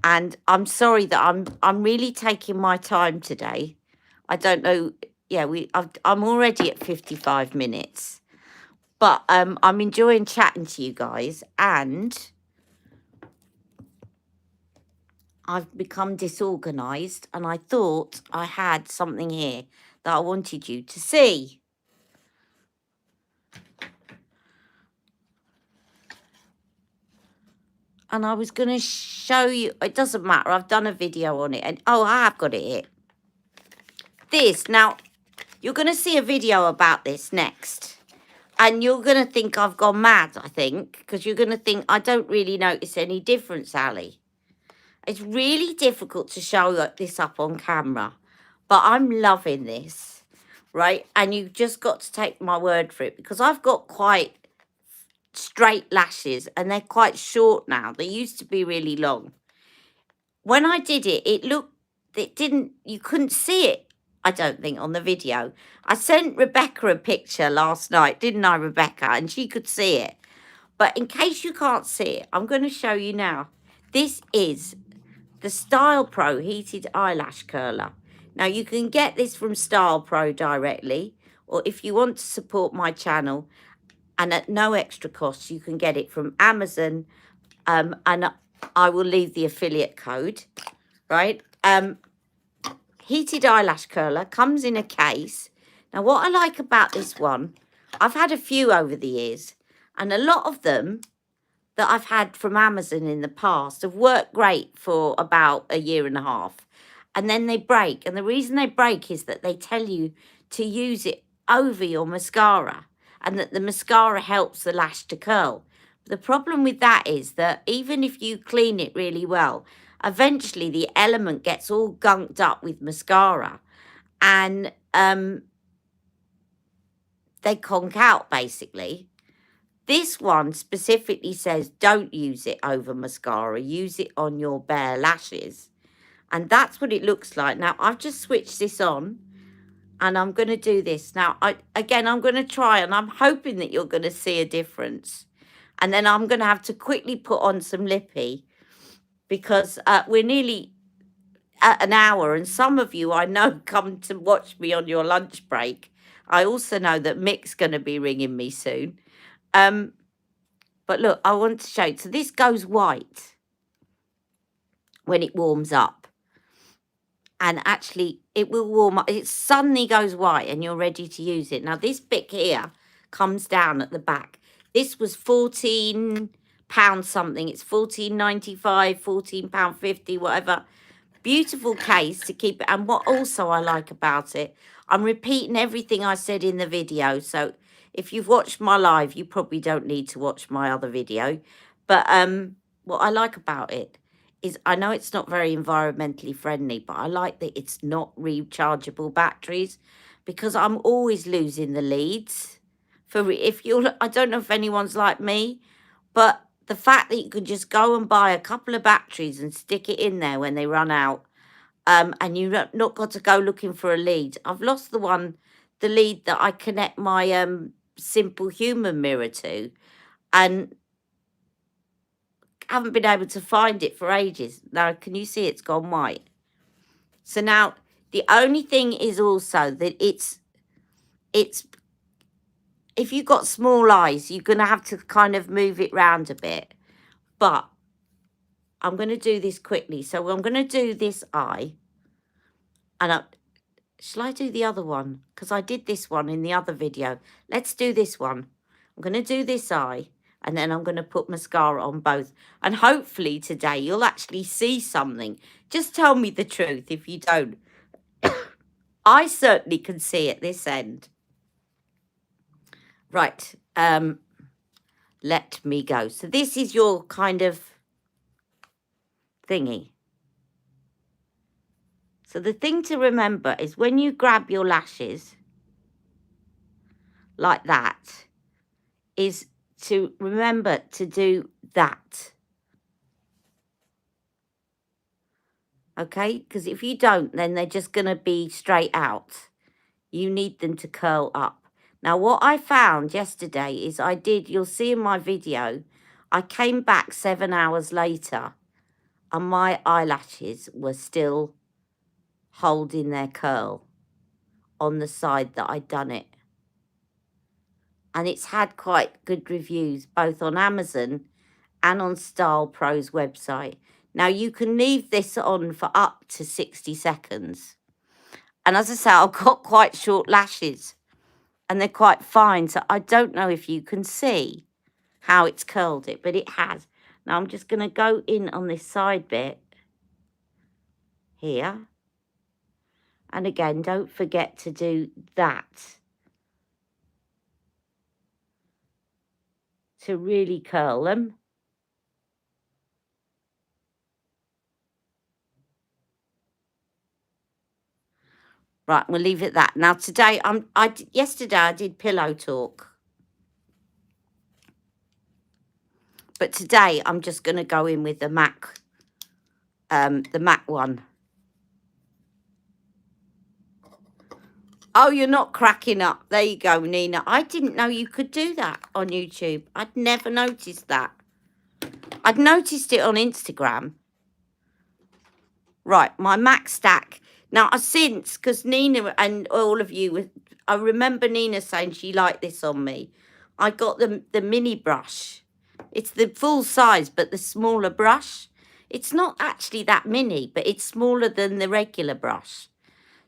And I'm sorry that I'm really taking my time today. I don't know. Yeah, I'm already at 55 minutes. But I'm enjoying chatting to you guys, and I've become disorganized, and I thought I had something here that I wanted you to see. And I was going to show you, it doesn't matter, I've done a video on it, and oh, I have got it here. This, now, you're going to see a video about this next. And you're going to think I've gone mad, I think, because you're going to think I don't really notice any difference, Ali. It's really difficult to show this up on camera, but I'm loving this, right? And you've just got to take my word for it, because I've got quite straight lashes and they're quite short now. They used to be really long. When I did it, you couldn't see it, I don't think, on the video. I sent Rebecca a picture last night, didn't I, Rebecca? And she could see it. But in case you can't see it, I'm going to show you now. This is the Style Pro Heated Eyelash Curler. Now, you can get this from Style Pro directly, or if you want to support my channel, and at no extra cost, you can get it from Amazon, and I will leave the affiliate code, right? Heated eyelash curler comes in a case. Now, what I like about this one, I've had a few over the years, and a lot of them that I've had from Amazon in the past have worked great for about a year and a half, and then they break. And the reason they break is that they tell you to use it over your mascara, and that the mascara helps the lash to curl. The problem with that is that even if you clean it really well, eventually the element gets all gunked up with mascara, and they conk out, basically. This one specifically says don't use it over mascara, use it on your bare lashes. And that's what it looks like. Now, I've just switched this on, and I'm going to do this. Now, I'm going to try, and I'm hoping that you're going to see a difference. And then I'm going to have to quickly put on some lippy, because we're nearly at an hour, and some of you I know come to watch me on your lunch break. I also know that Mick's going to be ringing me soon. But look, I want to show you. So this goes white when it warms up. And actually, it will warm up. It suddenly goes white and you're ready to use it. Now, this bit here comes down at the back. This was £14 something. It's £14.95, £14.50, whatever. Beautiful case to keep it. And what also I like about it, I'm repeating everything I said in the video. So if you've watched my live, you probably don't need to watch my other video. But what I like about it is, I know it's not very environmentally friendly, but I like that it's not rechargeable batteries, because I'm always losing the leads. I don't know if anyone's like me, but the fact that you can just go and buy a couple of batteries and stick it in there when they run out, and you've not got to go looking for a lead. I've lost the lead that I connect my Simple Human mirror to, and haven't been able to find it for ages. Now, can you see it's gone white? So now, the only thing is also that it's if you've got small eyes, you're going to have to kind of move it round a bit. But I'm going to do this quickly. So I'm going to do this eye. And Shall I do the other one? Because I did this one in the other video. Let's do this one. I'm going to do this eye, and then I'm going to put mascara on both. And hopefully today you'll actually see something. Just tell me the truth if you don't. I certainly can see at this end. Right. Let me go. So this is your kind of thingy. So the thing to remember is when you grab your lashes like that, is to remember to do that. Okay? Because if you don't, then they're just going to be straight out. You need them to curl up. Now, what I found yesterday is you'll see in my video, I came back 7 hours later and my eyelashes were still holding their curl on the side that I'd done it. And it's had quite good reviews, both on Amazon and on Style Pro's website. Now, you can leave this on for up to 60 seconds. And as I say, I've got quite short lashes and they're quite fine. So I don't know if you can see how it's curled it, but it has. Now, I'm just going to go in on this side bit here. And again, don't forget to do that to really curl them. Right, we'll leave it at that. Now today, yesterday I did pillow talk. But today I'm just going to go in with the MAC one. Oh, you're not cracking up. There you go, Nina. I didn't know you could do that on YouTube. I'd never noticed that. I'd noticed it on Instagram. Right, my MAC stack. Now, because Nina and all of you, I remember Nina saying she liked this on me. I got the mini brush. It's the full size, but the smaller brush. It's not actually that mini, but it's smaller than the regular brush.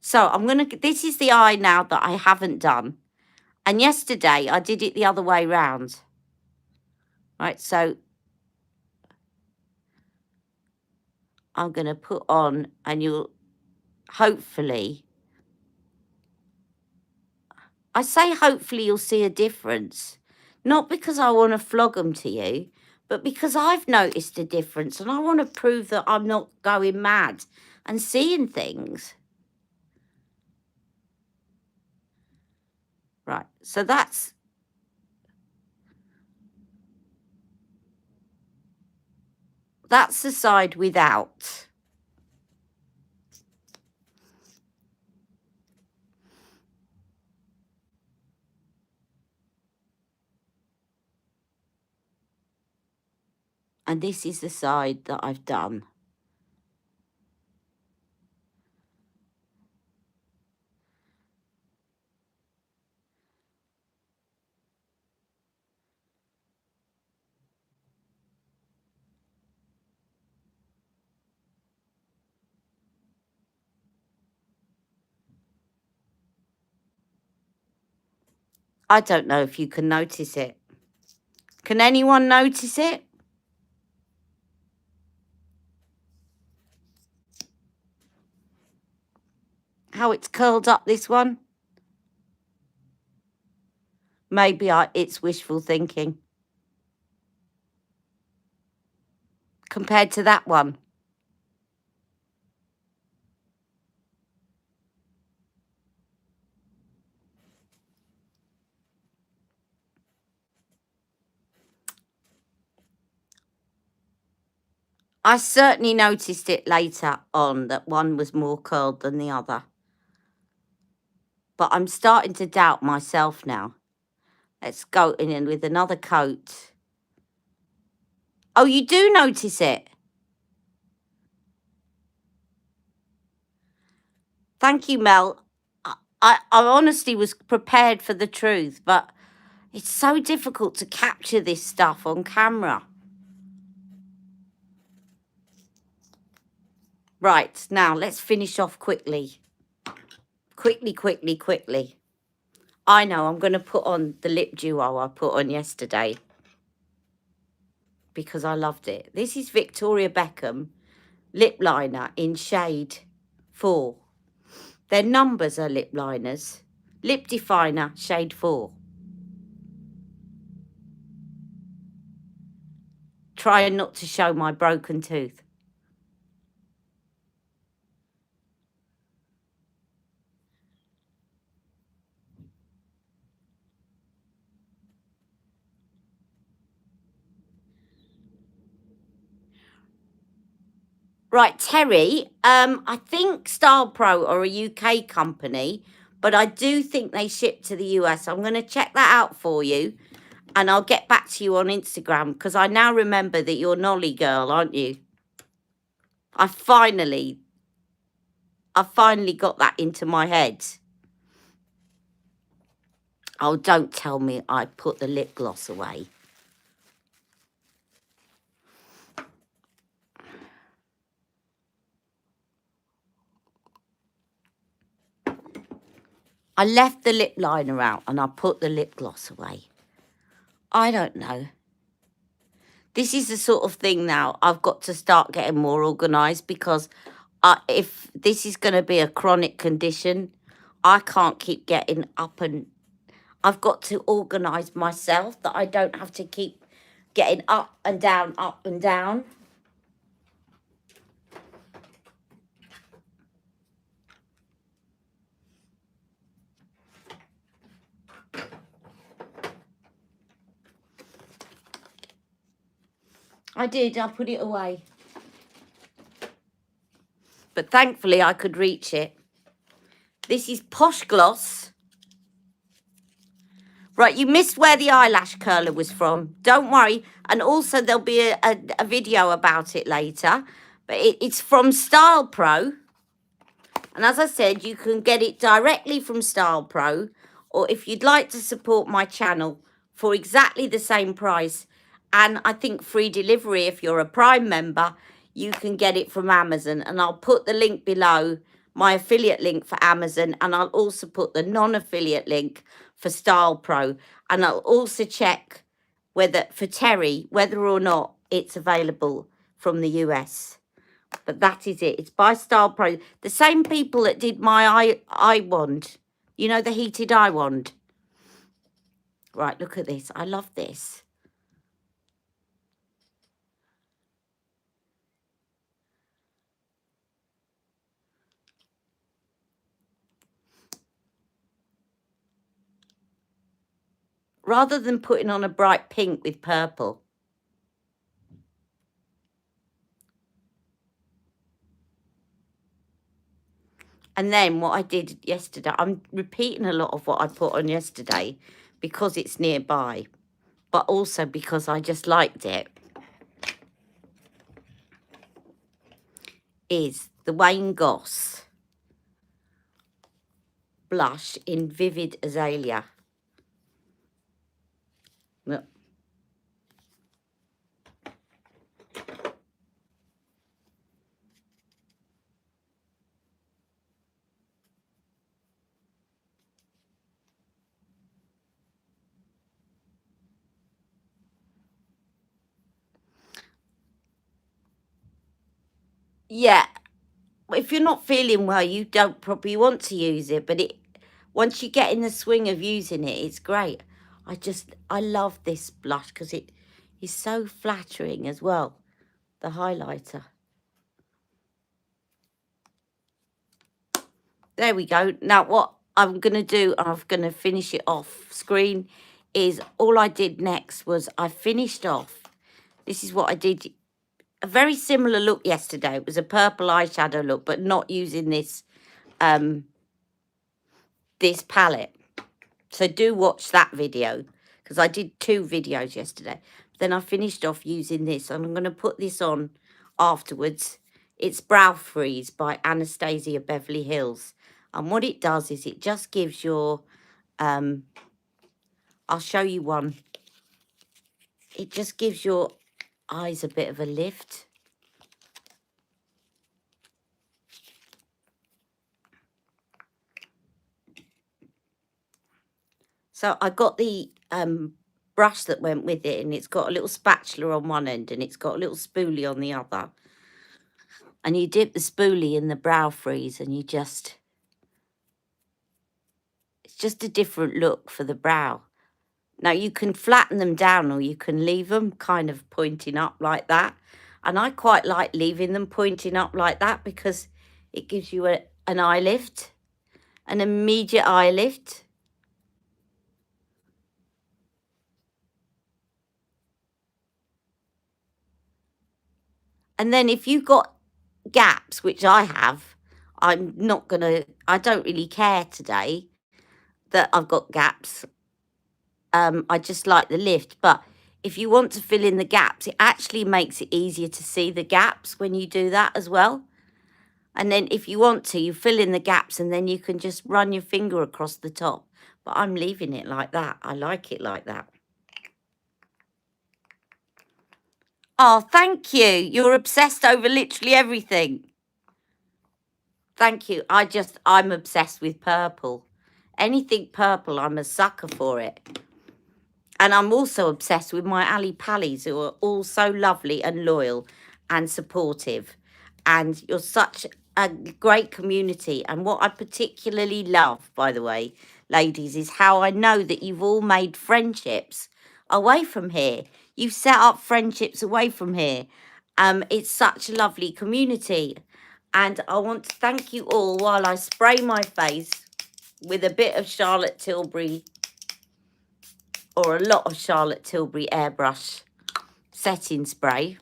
So this is the eye now that I haven't done. And yesterday I did it the other way round. Right, so I'm going to put on, and you'll hopefully, I say hopefully you'll see a difference. Not because I want to flog them to you, but because I've noticed a difference and I want to prove that I'm not going mad and seeing things. Right, so that's the side without. And this is the side that I've done. I don't know if you can notice it. Can anyone notice it? How it's curled up, this one? Maybe it's wishful thinking. Compared to that one. I certainly noticed it later on that one was more curled than the other. But I'm starting to doubt myself now. Let's go in with another coat. Oh, you do notice it? Thank you, Mel. I honestly was prepared for the truth, but it's so difficult to capture this stuff on camera. Right, now let's finish off quickly. Quickly, quickly, quickly. I know, I'm going to put on the lip duo I put on yesterday because I loved it. This is Victoria Beckham lip liner in shade 4. Their numbers are lip liners. Lip definer, shade 4. Trying not to show my broken tooth. Right, Terry, I think Style Pro are a UK company, but I do think they ship to the US. I'm going to check that out for you, and I'll get back to you on Instagram, because I now remember that you're Nolly girl, aren't you? I finally got that into my head. Oh, don't tell me I put the lip gloss away. I left the lip liner out and I put the lip gloss away. I don't know. This is the sort of thing now I've got to start getting more organised, because if this is going to be a chronic condition, I can't keep getting up, and I've got to organise myself that I don't have to keep getting up and down, up and down. I did, I put it away. But thankfully I could reach it. This is Posh Gloss. Right, you missed where the eyelash curler was from. Don't worry. And also there'll be a video about it later. But it's from Style Pro. And as I said, you can get it directly from Style Pro. Or if you'd like to support my channel for exactly the same price, and I think free delivery if you're a Prime member, you can get it from Amazon. And I'll put the link below, my affiliate link for Amazon. And I'll also put the non-affiliate link for Style Pro. And I'll also check whether, for Terry, whether or not it's available from the US. But that is it. It's by Style Pro. The same people that did my eye wand. You know, the heated eye wand. Right, look at this. I love this. Rather than putting on a bright pink with purple. And then what I did yesterday, I'm repeating a lot of what I put on yesterday because it's nearby, but also because I just liked it, is the Wayne Goss blush in Vivid Azalea. Look. Yeah, if you're not feeling well, you don't probably want to use it, but once you get in the swing of using it, it's great. I love this blush because it is so flattering as well, the highlighter. There we go. Now what I'm going to do, and I'm going to finish it off screen, is all I did next was I finished off. This is what I did. A very similar look yesterday. It was a purple eyeshadow look, but not using this this palette. So do watch that video, because I did 2 videos yesterday. Then I finished off using this, and I'm going to put this on afterwards. It's Brow Freeze by Anastasia Beverly Hills. And what it does is it just gives your, I'll show you one. It just gives your eyes a bit of a lift. So I got the brush that went with it, and it's got a little spatula on one end and it's got a little spoolie on the other. And you dip the spoolie in the brow freeze and it's just a different look for the brow. Now you can flatten them down or you can leave them kind of pointing up like that. And I quite like leaving them pointing up like that because it gives you an eye lift, an immediate eye lift. And then if you've got gaps, which I have, I don't really care today that I've got gaps. I just like the lift. But if you want to fill in the gaps, it actually makes it easier to see the gaps when you do that as well. And then if you want to, you fill in the gaps and then you can just run your finger across the top. But I'm leaving it like that. I like it like that. Oh, thank you. You're obsessed over literally everything. Thank you. I'm obsessed with purple. Anything purple, I'm a sucker for it. And I'm also obsessed with my Ali Pallies, who are all so lovely and loyal and supportive. And you're such a great community. And what I particularly love, by the way, ladies, is how I know that you've all made friendships away from here. You've set up friendships away from here. It's such a lovely community. And I want to thank you all while I spray my face with a bit of Charlotte Tilbury or a lot of Charlotte Tilbury airbrush setting spray,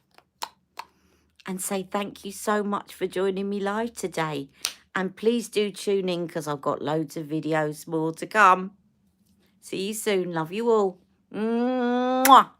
and say thank you so much for joining me live today. And please do tune in because I've got loads of videos more to come. See you soon. Love you all. Mwah.